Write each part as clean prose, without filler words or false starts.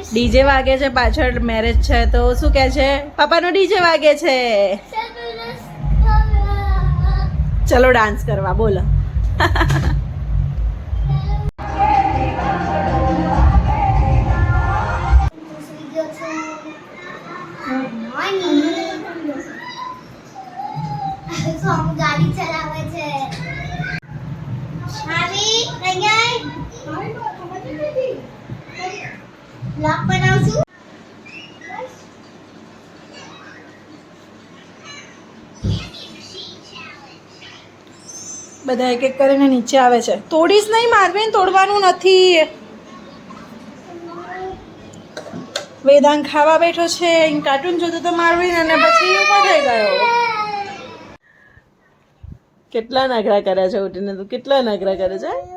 DJ વાગે છે પાછળ મેરેજ છે તો શું કે છે પાપાનો ડીજે વાગે છે ચલો ડાન્સ કરવા બોલો ગાડી ચલાવે છે બ્લોગ બનાવશું બધા એક એક કરીને નીચે આવે છે તોડીશ નહીં મારવીને તોડવાનું નથી વેદાંત ખાવા બેઠો છે કાર્ટૂન જોતો તો મારવીને અને પછી ઊભો થઈ ગયો કેટલા નખરા કરે છે ઉઠીને તું કેટલા નખરા કરે છે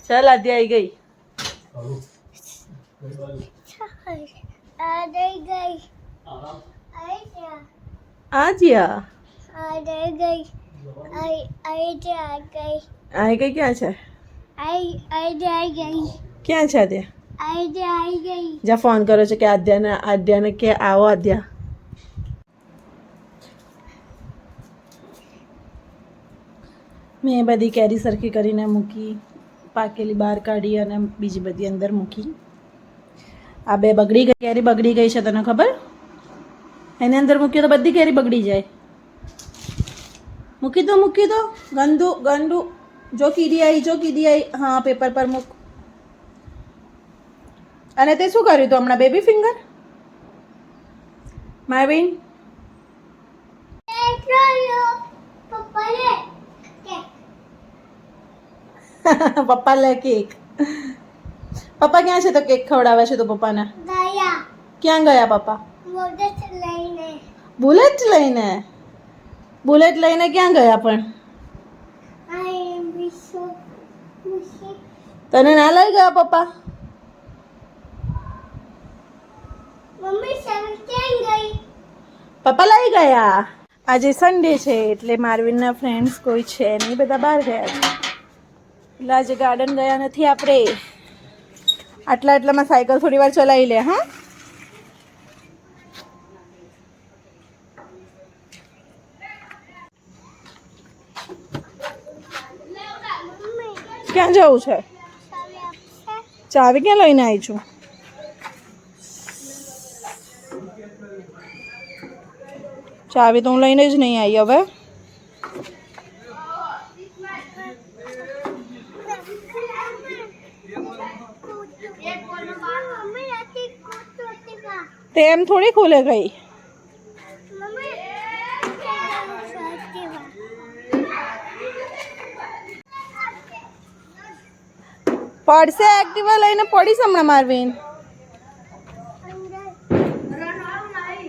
ચાલ આદ્યા આવી ગઈ આદ્યા આવી ગઈ ક્યાં છે ક્યાં છે આદ્યા જા ફોન કર્યો છે કે આદ્યાને કે આવો આદ્યા મેં બધી કેરી સરખી કરીને મૂકી પાકેલી બહાર કાઢી અને બીજી બધી અંદર મૂકી આ બે બગડી ગઈ કેરી બગડી ગઈ છે તને ખબર એની અંદર મૂક્યો તો બધી કેરી બગડી જાય મૂકી દો ગંદુ ગંદુ જો કીડી આવી હા પેપર પર મૂક અને તે શું કર્યું તું હમણાં બેબી ફિંગર માર્વિન પપ્પા લે કેક પપ્પા ક્યાં છે તો કેક ખવડાવે છે તો પપ્પાને ક્યાં ગયા પપ્પા બુલેટ લઈને ક્યાં ગયા પણ તને ના લઈ ગયા પપ્પા પપ્પા લઈ ગયા આજે સન્ડે છે એટલે માર્વિનના ફ્રેન્ડ્સ કોઈ છે નહીં બધા બહાર ગયા છે એટલે આજે ગાર્ડન ગયા નથી આપણે આટલામાં સાયકલ થોડી વાર ચલાવી લે હા ક્યાં જવું છે ચાવી ક્યાં લઈને આવી છું ચાવી તો હું લઈને જ નહીં આવી હવે તે એમ થોડી ખુલે ગઈ પડશે એક્ટિવા લઈને પડીશ હમણાં મારવીન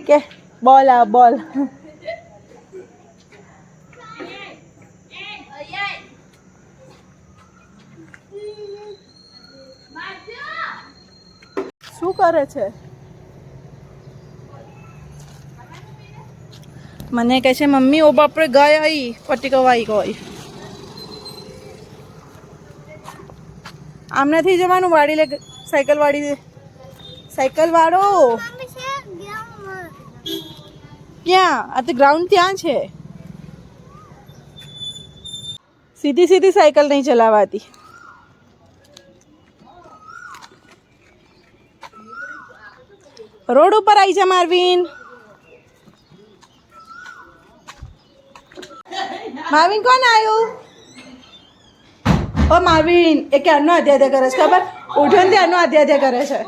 કે બોલ આ બોલ શું કરે છે મને કહે છે મમ્મી ઓ બાપરે ગાય આવી પટ્ટી ગઈ આમ નથી જવાનું વાડી લે સાયકલ વાળો ક્યાં આ તો ગ્રાઉન્ડ ત્યાં છે સીધી સાયકલ નહીં ચલાવાતી રોડ ઉપર આવી જા માર્વિન કોણ આવ્યું ઓ માર્વિન એ ક્યારનો અધ્યાય કરે છે ખબર ઉઠો ને ત્યારનો અધ્યાય કરે છે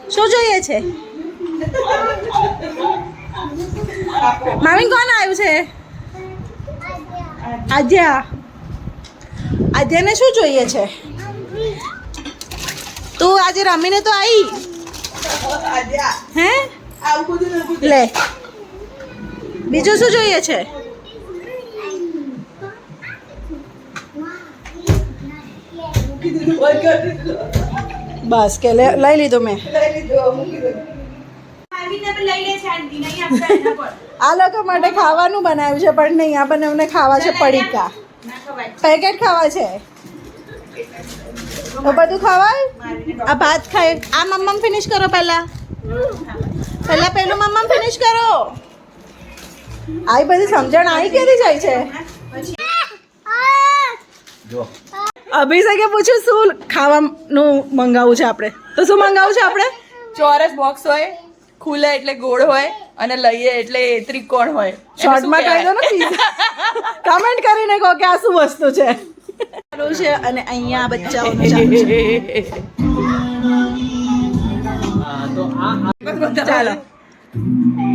શું જોઈએ છે માર્વિન કોણ આવ્યું છે આદ્યાને શું જોઈએ છે તું આજે રમીને તો આવી હે લે બીજું શું જોઈએ છે બસ કે લઈ લીધું મેં આ લોકો માટે ખાવાનું બનાવ્યું છે પણ નહીં આ બંને ખાવા છે પડીકા પેકેટ ખાવા છે તો બધું ખવાય આ ભાત ખાય આ મમ્મમ ફિનિશ કરો પહેલા પેલું મમ્મમ ફિનિશ કરો આવી બધી સમજણ આવી ક્યાંથી જાય છે અભિષેકે પૂછ્યું શું ખાવાનું મંગાવવું છે આપણે તો શું મંગાવવું છે આપણે ચોરસ બોક્સ હોય ખુલે એટલે ગોળ હોય અને લઈએ એટલે ત્રિકોણ હોય શોર્ટમાં કહી દો ને કમેન્ટ કરીને કહો કે આ શું વસ્તુ છે ચાલુ છે અને અહીંયા બચ્ચાઓનું ચાલુ છે ચાલો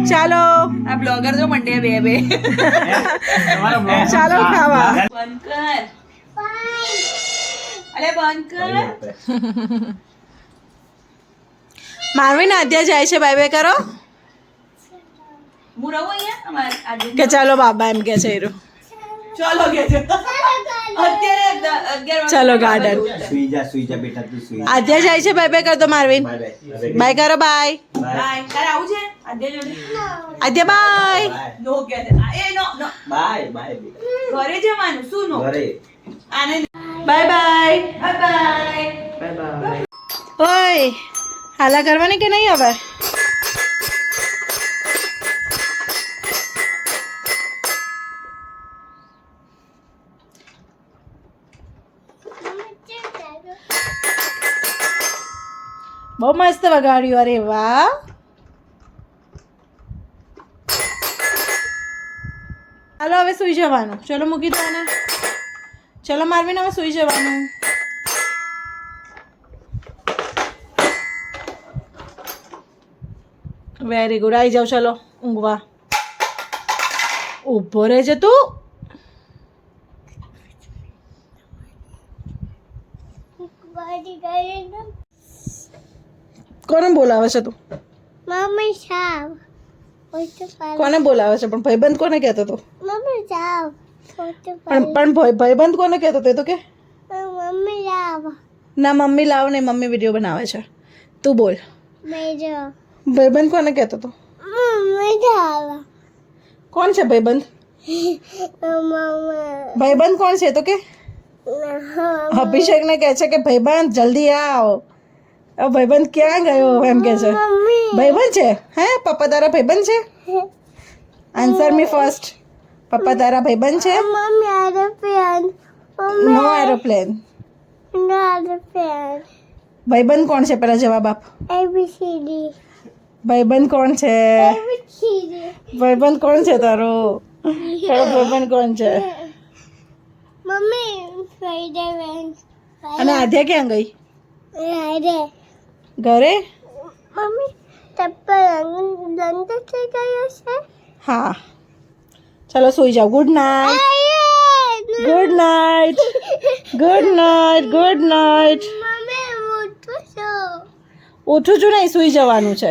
ચાલો આ બ્લોગર જો મંડે બે ચાલો ખાવા બંધ કર અલે બંધ કર મારવીને અધ્યા જાય છે બાય બાય કરો હું રહું અહીંયા અમારે આજે કે ચાલો બાબા એમ કે છે હીરો ચાલો કે છે અત્યારે 11 ચાલો ગાર્ડન સુઈ જા બેટા તું સુઈ આધ્યા જાય છે બાય બાય કરતો મારવીન બાય બાય કરો બાય બાય તારે આવું છે આજે જોડે આધ્યા બાય નો કે છે એ નો નો બાય બેટા ઘરે જવાનું શું નો ઘરે આને બાય બાય બાય ઓય હાલા કરવાની કે નહીં હવે બહુ મસ્ત વગાડ્યું અરે વાહ હાલો હવે સુઈ જવાનું ચલો મૂકી દો ને ચલો મારવીને હવે સુઈ જવાનું વેરી ગુડ આવી જાવ ચલો ઊંઘવા ઊભો રહેજે તું કોને બોલાવે છે તું મમ્મી જાવ કોને બોલાવે છે પણ ભાઈબંધ કોને કહેતો હતો મમ્મી જાવ પણ ભાઈબંધ કોને કહેતો હતો એ તો કે મમ્મી જાવ ના મમ્મી લાવ ને મમ્મી વિડીયો બનાવે છે તું બોલ બેજો ભાઈબંધ કોને કહેતો હતો મમ્મી જાવ કોણ છે ભાઈબંધ ભાઈબંધ કોણ છે તો કે અભિષેકને કહે છે કે ભાઈબંધ જલ્દી આવ હવે ભાઈબંધ ક્યાં ગયો એમ કે છે ભાઈબંધ છે હે પપ્પા તારા ભાઈબંધ છે આન્સર મી ફર્સ્ટ પપ્પા તારા ભાઈબંધ છે મમ્મી એરોપ્લેન નો એરોપ્લેન નો એરોપ્લેન ભાઈબંધ કોણ છે પેલા જવાબ આપ એબીસીડી ભાઈબંધ કોણ છે એબીસીડી ભાઈબંધ કોણ છે તારો તારો ભાઈબંધ કોણ છે મમ્મી સ્પાઈડરમેન અને આધ્યા ક્યાં ગઈ અરે ઘરે મમ્મી ચપ્પલ રંગ થઈ ગયો છે હા ચાલો સુઈ જાઓ good night good night good night good night mummy ઉઠો છો ઉઠું છું નહીં સુઈ જવાનું છે